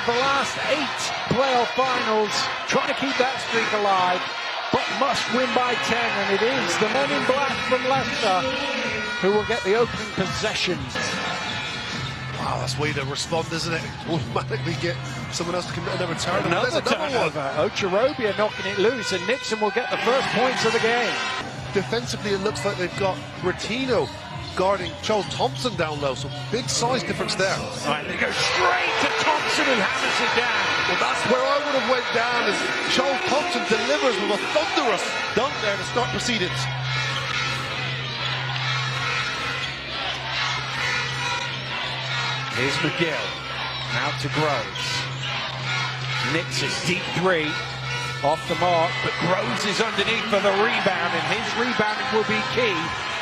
the last 8 playoff finals, trying to keep that streak alive, but must win by 10, and it is the men in black from Leicester who will get the opening possession. Wow, that's way to respond, isn't it? Automatically get someone else to commit another turnover. Another turnover. Ocherobia knocking it loose, and Nixon will get the first points of the game. Defensively, it looks like they've got Retino guarding Charles Thompson down low, so big size difference there. Right, they go straight to Thompson, who hammers it down. Well, that's where I would have went down, as Charles Thompson delivers with a thunderous dunk there to start proceedings. Here's McGill, out to Groves. Nixon, deep three, off the mark, but Groves is underneath for the rebound, and his rebounding will be key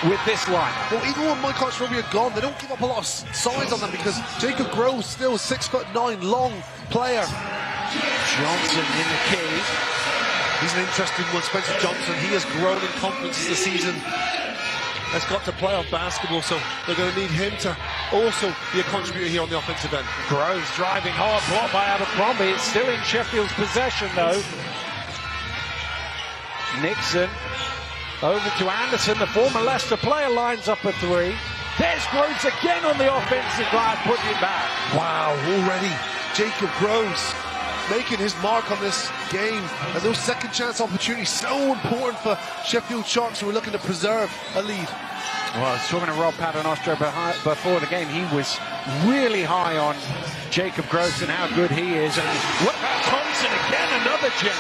with this line. Well, even when Mike Ocherobi are gone, they don't give up a lot of size on them, because Jacob Groves still a 6'9" long player. Johnson in the key. He's an interesting one, Spencer Johnson. He has grown in confidence this season. Has got to playoff basketball, so they're going to need him to also be a contributor here on the offensive end. Groves driving hard, blocked by Abercrombie. It's still in Sheffield's possession, though. Nixon over to Anderson, the former Leicester player, lines up a three. There's Groves again on the offensive glass, putting it back. Wow, already Jacob Groves making his mark on this game, and those second chance opportunities so important for Sheffield Sharks, who are looking to preserve a lead. Well, I was talking to Rob Paternoster before the game. He was really high on Jacob Groves and how good he is. And what about Thompson again? Another gem.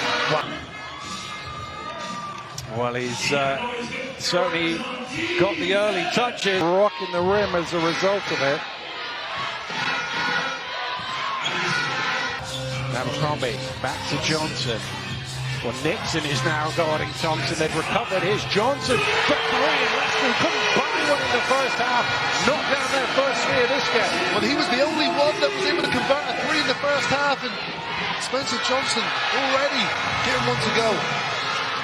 Well, he's certainly got the early touches, rocking the rim as a result of it. Abercrombie back to Johnson. Well, Nixon is now guarding Thompson. They've recovered. Here's Johnson for three, and Leicester couldn't buy one in the first half. Knocked down their first three of this game. Well, he was the only one that was able to convert a three in the first half, and Spencer Johnson already getting one to go.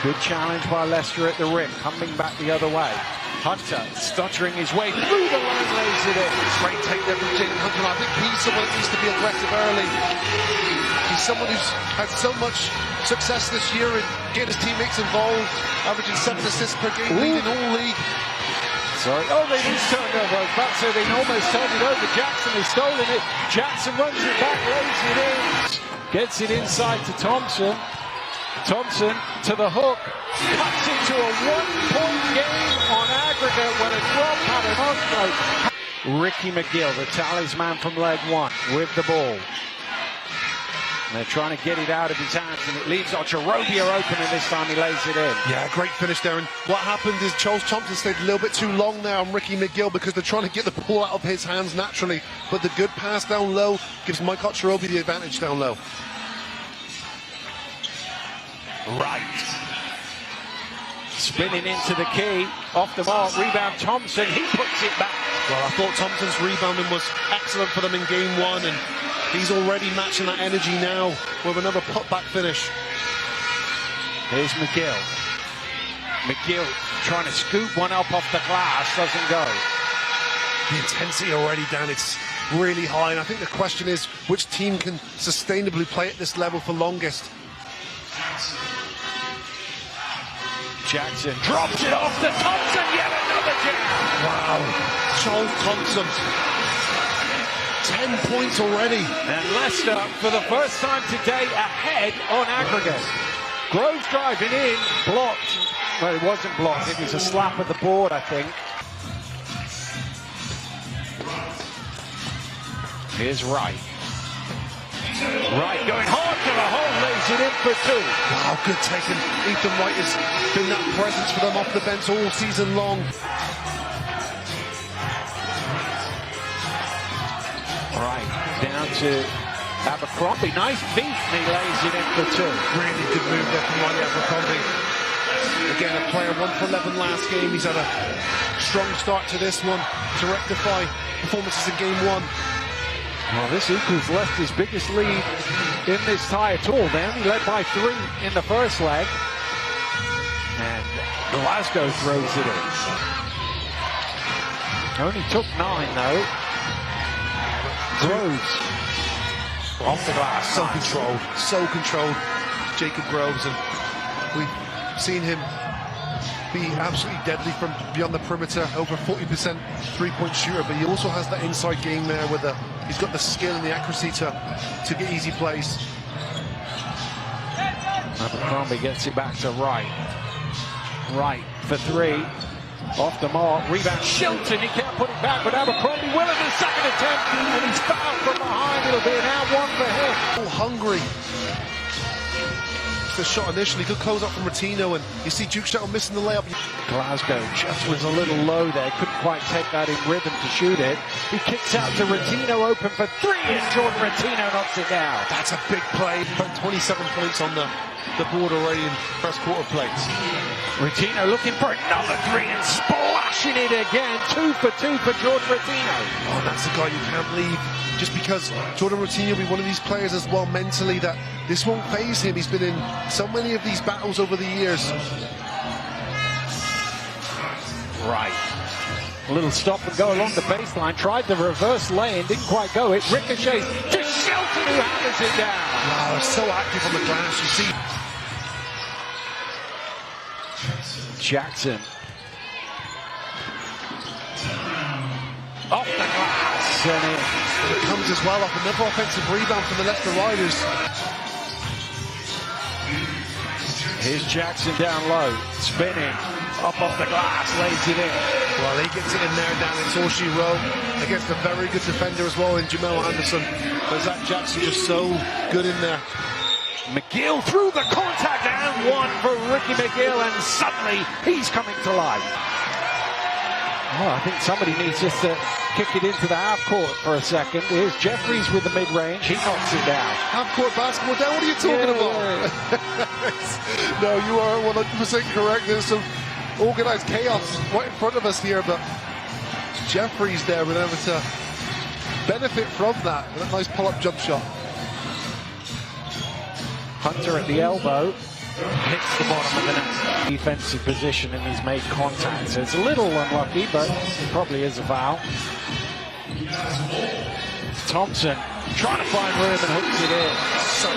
Good challenge by Leicester at the rim, coming back the other way. Hunter stuttering his way through the line, lays it in. Great take there from Jalen Hunter. I think he's someone that needs to be aggressive early. He's someone who's had so much success this year in getting his teammates involved, averaging 7 assists per game, leading all league. Sorry. Oh, they just turned over. I was about to say they almost turned it over. Jackson has stolen it. Jackson runs it back, lays it in. Gets it inside to Thompson. Thompson to the hook. Cuts into a one-point game on aggregate when a drop had an offload. Ricky McGill, the talisman from leg one, with the ball. And they're trying to get it out of his hands, and it leaves Ocherobia open, and this time he lays it in. Yeah, great finish there. And what happened is Charles Thompson stayed a little bit too long there on Ricky McGill, because they're trying to get the ball out of his hands naturally. But the good pass down low gives Mike Ocherobi the advantage down low. Right. Spinning into the key, off the mark, rebound Thompson, he puts it back. Well, I thought Thompson's rebounding was excellent for them in game one, and he's already matching that energy now with another putback finish. Here's McGill. McGill trying to scoop one up off the glass, doesn't go. The intensity already down, it's really high, and I think the question is which team can sustainably play at this level for longest. Jackson drops it off to Thompson, yet another jam. Wow, Charles Thompson, 10 points already. And Leicester, for the first time today, ahead on aggregate. Groves driving in, blocked. Well, it wasn't blocked, it was a slap at the board, I think. Here's Wright. Wright going hard to the hole, lays it in for two. Wow, good taken. Ethan Wright has been that presence for them off the bench all season long. Right, down to Abercrombie. Nice beat, and he lays it in for two. Really good move there from Riley Abercrombie. Again, a player 1 for 11 last game. He's had a strong start to this one to rectify performances in game one. Well, this equals Leicester's biggest lead in this tie at all. They only led by 3 in the first leg. And Glasgow throws it in. Only took 9, though. Groves. Off the glass. So controlled, Jacob Groves, and we've seen him be absolutely deadly from beyond the perimeter, over 40% three-point shooter, but he also has that inside game there with he's got the skill and the accuracy to get easy plays. Abercrombie gets it back to Wright. Wright for three. Off the mark, rebound Shelton, he can't put it back, but Abercrombie will in the second attempt, and he's fouled from behind. It'll be an out one for him. All hungry. The shot initially, good close up from Rotino, and you see Duke Shettle missing the layup. Glasgow just was a little low there, couldn't quite take that in rhythm to shoot it. He kicks out to Rotino, open for three, and Jordan Rotino knocks it down. That's a big play. About 27 points on the board already in first quarter plays. Rotino looking for another three and splashing it again. 2 for 2 for Jordan Rotino. Oh, that's the guy you can't leave. Just because Jordan Rotino will be one of these players as well mentally that this won't faze him. He's been in so many of these battles over the years. Right. A little stop and go along the baseline. Tried the reverse lane, didn't quite go. It ricochets to Shelton, who hammers it down. Wow, so active on the glass. You see Jackson. Off the glass and in. It comes as well off another offensive rebound from the Leicester Riders. Here's Jackson down low, spinning, up off the glass, lays it in. Well, he gets it in there down in Torshie Row against a very good defender as well in Jamel Anderson. But Zach Jackson just so good in there. McGill through the contact and one for Ricky McGill, and suddenly he's coming to life. Oh, I think somebody needs just to kick it into the half court for a second. Here's Jeffries with the mid-range. He knocks it down. Half-court basketball down? What are you talking about? No, you are 100% correct. There's some organized chaos right in front of us here, but Jeffries there been able to benefit from that. With a nice pull-up jump shot. Hunter at the elbow. Hits the bottom of the net. Defensive position, and he's made contact. So it's a little unlucky, but it probably is a foul. Thompson trying to find room and hooks it in.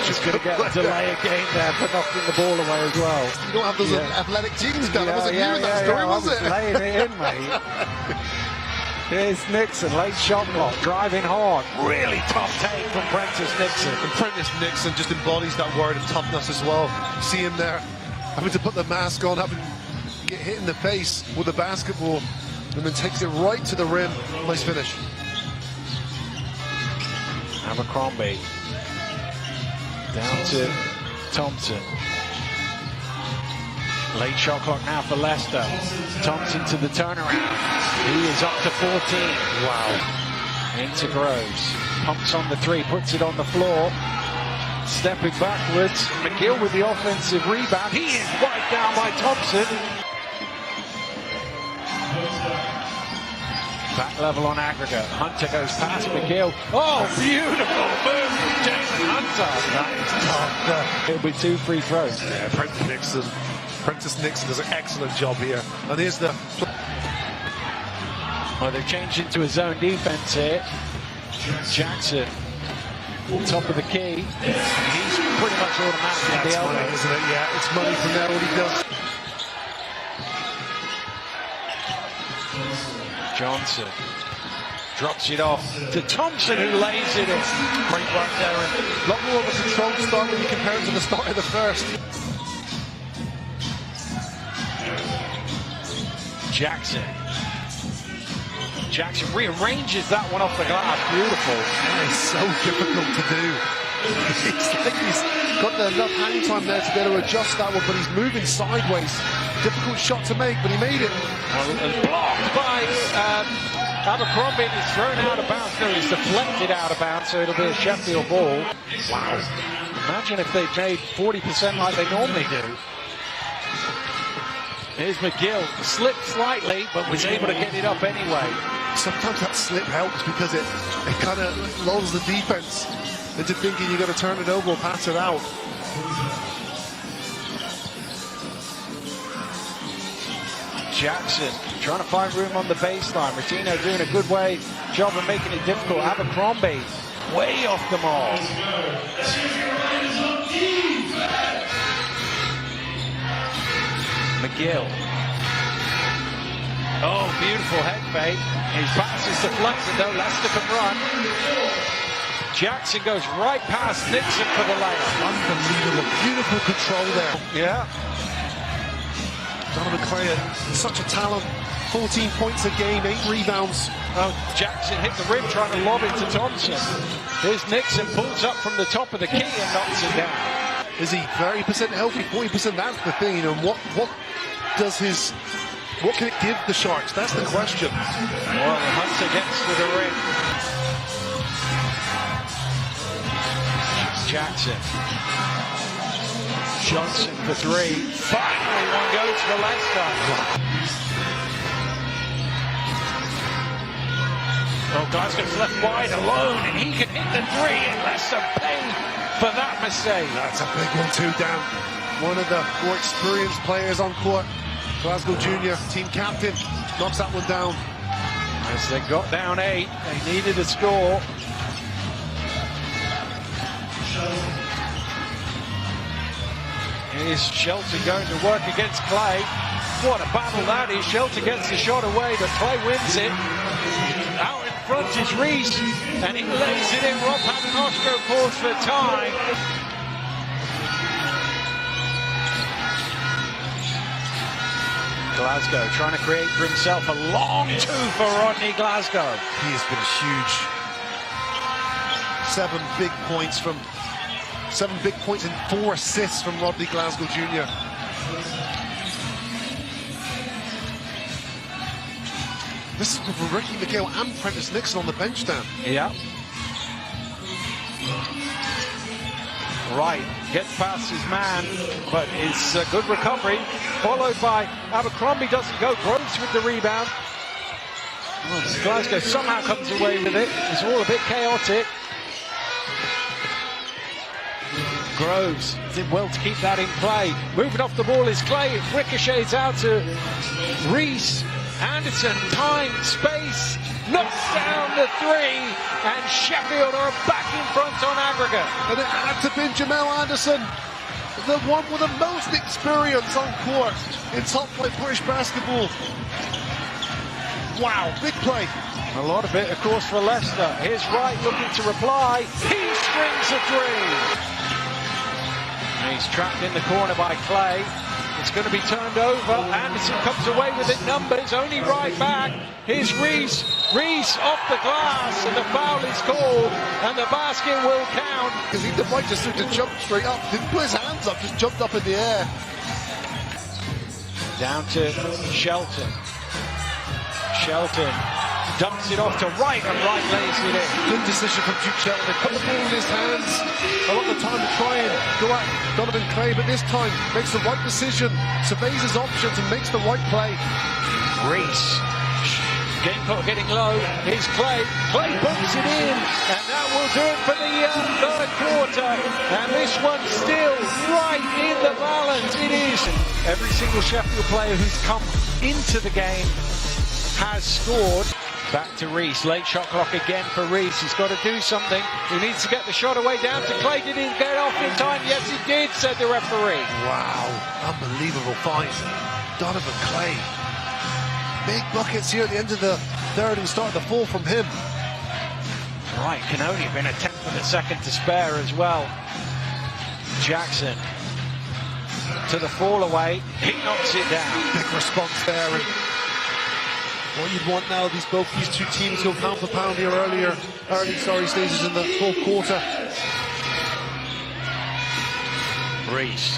He's going to get a delay again there for knocking the ball away as well. You don't have those athletic genes done. It wasn't you in that story, was it? Laying it in, mate. Here's Nixon, late shot block, driving hard. Really tough take from Prentice Nixon. And Prentice Nixon just embodies that word of toughness as well. See him there, having to put the mask on, having to get hit in the face with the basketball, and then takes it right to the rim. Nice finish. Abercrombie down to Thompson. Late shot clock now for Leicester. Thompson to the turnaround. He is up to 14. Wow. Into Groves. Pumps on the three, puts it on the floor. Stepping backwards. McGill with the offensive rebound. He is wiped down by Thompson. Back level on aggregate. Hunter goes past McGill. Oh, beautiful move from Jason Hunter. That is tough. It'll be 2 free throws. Yeah, Prentice Nixon does an excellent job here. And here's the... Well, they've changed into a zone defense here. Jackson, top of the key. He's pretty much automatic at the elbow. Money, isn't it? Yeah, it's money from there, what he does. Johnson drops it off to Thompson, who lays it in. Great work there. A lot more of a controlled start when you compare it to the start of the first. Jackson rearranges that one off the glass. Beautiful. That is so difficult to do. It's like he's got enough hang time there to be able to adjust that one, but he's moving sideways. Difficult shot to make, but he made it. Well, blocked by Abercrombie, and he's thrown out of bounds. No, he's deflected out of bounds, so it'll be a Sheffield ball. Wow. Imagine if they'd made 40% like they normally do. Here's McGill, slipped slightly, but was able to get it up anyway. Sometimes that slip helps because it kind of lulls the defense into thinking you've got to turn it over or pass it out. Jackson trying to find room on the baseline. Rotino doing a good job of making it difficult. Abercrombie way off the mark. McGill. Oh, beautiful head fake. His pass is deflected though. Leicester can run. Jackson goes right past Nixon for the layup. Unbelievable. Beautiful control there. Yeah. Donovan Clay, such a talent. 14 points a game, 8 rebounds. Oh, Jackson hit the rim trying to lob it to Thompson. Here's Nixon, pulls up from the top of the key and knocks it down. Is he 30% healthy, 40%? That's the thing, you know. What can it give the Sharks? That's the question. Well, Hunter gets to the rim. Jackson. Johnson for 3. Finally, one goes for Leicester. Oh, Glasgow's left wide alone, and he can hit the 3, and Leicester pay for that mistake. That's a big one too, Dan. One of the more experienced players on court. Glasgow Junior, team captain, knocks that one down. As they got down 8, they needed a score. Here's Shelton going to work against Clay. What a battle that is. Shelton gets the shot away, but Clay wins it. Out in front is Reese, and he lays it in. Rob Paternoster calls for time. Glasgow trying to create for himself a long 2 for Rodney Glasgow. He has been huge. 7 big points and 4 assists from Rodney Glasgow Jr. This is with Ricky McGill and Prentice Nixon on the bench, Dan. Yeah. Wright gets past his man, but it's a good recovery, followed by Abercrombie. Doesn't go. Groves with the rebound. Oh, Glasgow somehow comes away with it. It's all a bit chaotic. Groves did well to keep that in play. Moving off the ball is Clay. It ricochets out to Reese. Anderson, time, space, knocks down the 3, and Sheffield are back in front on aggregate. And it had to be Jamel Anderson, the one with the most experience on court in top-flight British basketball. Wow, big play. A lot of it, of course, for Leicester. Here's Wright looking to reply. He strings a 3. And he's trapped in the corner by Clay. It's going to be turned over. Anderson comes away with it. Numbers only right back. Here's Reese. Reese off the glass, and the foul is called, and the basket will count. Because he might just have to jump straight up. Didn't put his hands up, just jumped up in the air. Down to Shelton. Shelton dumps it off to Wright, and Wright lays it in. Good decision from Duke Shelton. They put the ball in his hands. A lot of the time to try and go at Donovan Clay, but this time makes the right decision, surveys his options and makes the right play. Reese. Game clock getting low. Here's Clay. Clay bumps it in, and that will do it for the third quarter. And this one's still right in the balance. It is. Every single Sheffield player who's come into the game has scored. Back to Reese, late shot clock again for Reese. He's got to do something. He needs to get the shot away down to Clay. Did he get off in time? Yes, he did, said the referee. Wow, unbelievable find. Donovan Clay. Big buckets here at the end of the third and start the fourth from him. Right, can only have been a tenth of a second to spare as well. Jackson to the fall away. He knocks it down. Big response there. And what you'd want now, these two teams go pound for pound here early stages in the fourth quarter. Reese.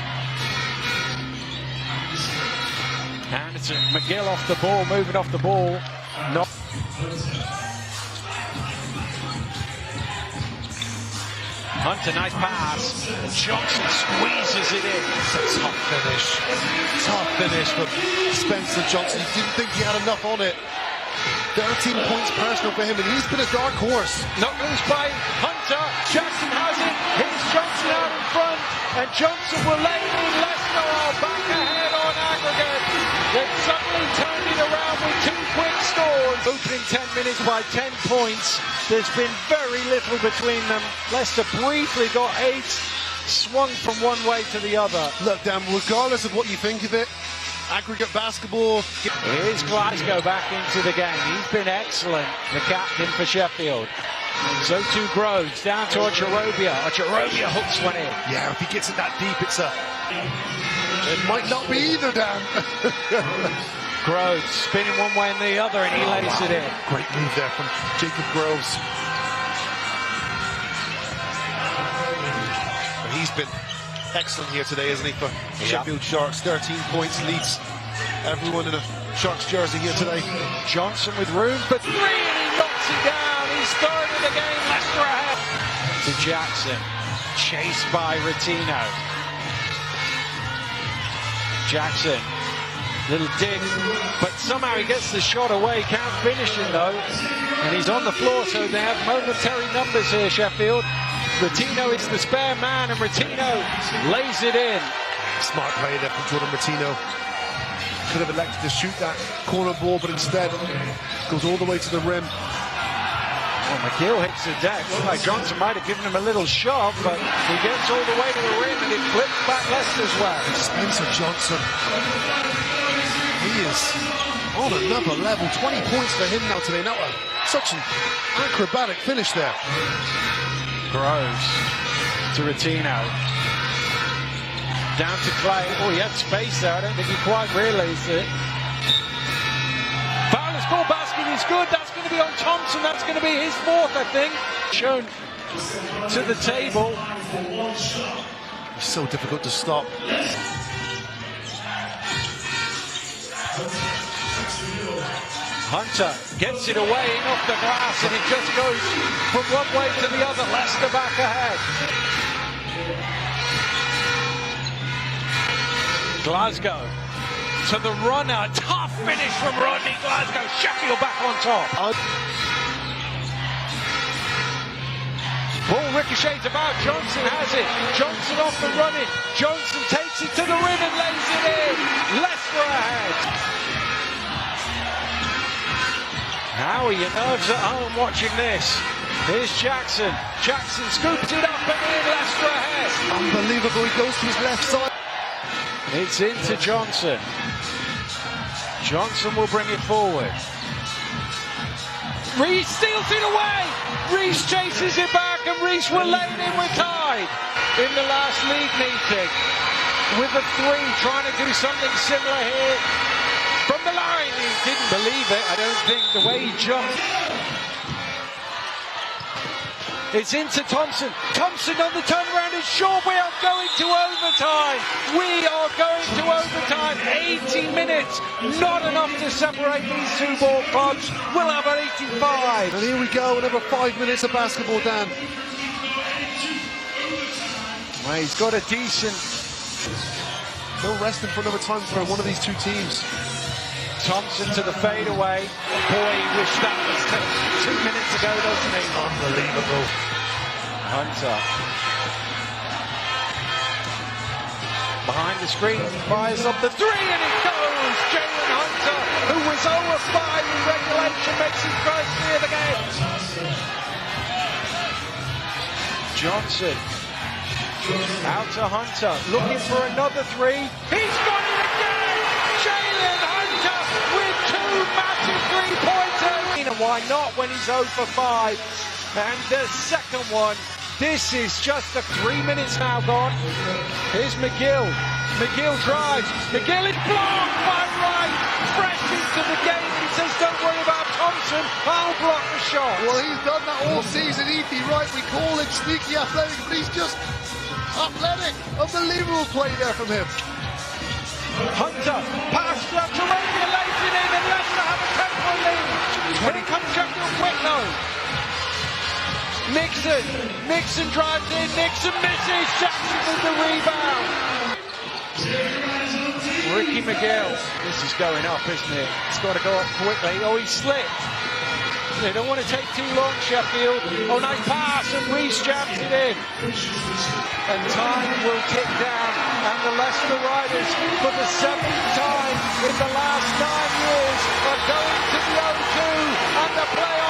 Anderson, McGill off the ball, moving off the ball. Not. Hunter, nice pass. Johnson squeezes it in. Tough finish from Spencer Johnson. He didn't think he had enough on it. 13 points personal for him, and he's been a dark horse. Not loose by Hunter. Jackson has it. Here's Johnson out in front, and Johnson will lay it in. Leicester are back ahead on aggregate. They've suddenly turned it around with 2 quick scores. Opening 10 minutes by 10 points. There's been very little between them. Leicester briefly got 8, swung from one way to the other. Look, Dan, regardless of what you think of it, aggregate basketball. Here's Glasgow back into the game. He's been excellent, the captain for Sheffield. So too Groves, down to Ocharobia. Ocharobia hooks one in. Yeah, if he gets it that deep, it might not be either, Dan. Groves spinning one way and the other, and he lays it in. Great move there from Jacob Groves. And he's been excellent here today, isn't he, for Sheffield Sharks. 13 points, leads everyone in a Sharks jersey here today. Johnson with room for 3, and he knocks it down. He's third in the game. Leicester ahead. To Jackson, chased by Retino. Jackson, little dig, but somehow he gets the shot away. Can't finish it though, and he's on the floor, so they have momentary numbers here, Sheffield. Retino is the spare man, and Retino lays it in. Smart play there from Jordan Retino. Could have elected to shoot that corner ball, but instead goes all the way to the rim. Well, McGill hits the deck. Looks like Johnson might have given him a little shove, but he gets all the way to the rim, and it flips back Leicester's way. Spencer Johnson. He is on another level. 20 points for him now today. Now, such an acrobatic finish there. Groves to Retino. Down to Clay. Oh, he had space there. I don't think he quite realised it. Foul is called. Basket is good. That's going to be on Thompson. That's going to be his 4th, I think. Shown to the table. It's so difficult to stop. Hunter gets it away and off the glass, and it just goes from one way to the other. Leicester back ahead. Glasgow to the runner. Tough finish from Rodney Glasgow. Sheffield back on top. Ball ricochets about. Johnson has it. Johnson off the running. Johnson takes it to the rim and lays it in. Leicester ahead. How are your nerves at home watching this? Here's Jackson. Jackson scoops it up and in. Leicester ahead. Unbelievable. He goes to his left side. It's into Johnson. Johnson will bring it forward. Reese steals it away. Reese chases it back, and Reese will lay it in with tied. In the last league meeting, with a 3, trying to do something similar here. From the line, he didn't believe it, I don't think, the way he jumped. It's into Thompson. Thompson on the turnaround is short. We are going to overtime. We are going to overtime. 80 minutes. Not enough to separate these 2 ball clubs. We'll have an 85. And here we go. Another 5 minutes of basketball, Dan. Well, he's got a decent... No resting for another time for one of these 2 teams. Thompson to the fadeaway. Boy, he wished that was 2 minutes ago, doesn't he? Unbelievable. Hunter. Behind the screen, fires up the 3, and it goes! Jalen Hunter, who was 0 of 5 in regulation, makes his first 3 of the game. Johnson. Out to Hunter, looking for another 3. He's got it again! Jalen Hunter with 2 massive 3-pointers. And why not when he's 0 for 5? And the second one, this is just 3 minutes now gone. Here's McGill. McGill drives. McGill is blocked by Wright. Fresh into the game. He says, don't worry about Thompson. I'll block the shot. Well, he's done that all season, Ethan Wright. We call him sneaky athletic, but he's just athletic. Unbelievable play there from him. Hunter, pass to Ocharobia, lays it in, and Leicester have a 10-point lead. Here comes Sheffield quick though. Nixon drives in, Nixon misses, Jackson with the rebound. Ricky McGill, this is going up, isn't it? It's got to go up quickly. Oh, he slipped. They don't want to take too long, Sheffield. Oh, nice pass, and Reece jams it in. And time will tick down, and the Leicester Riders, for the 7th time in the last 9 years, are going to the O2, and the playoffs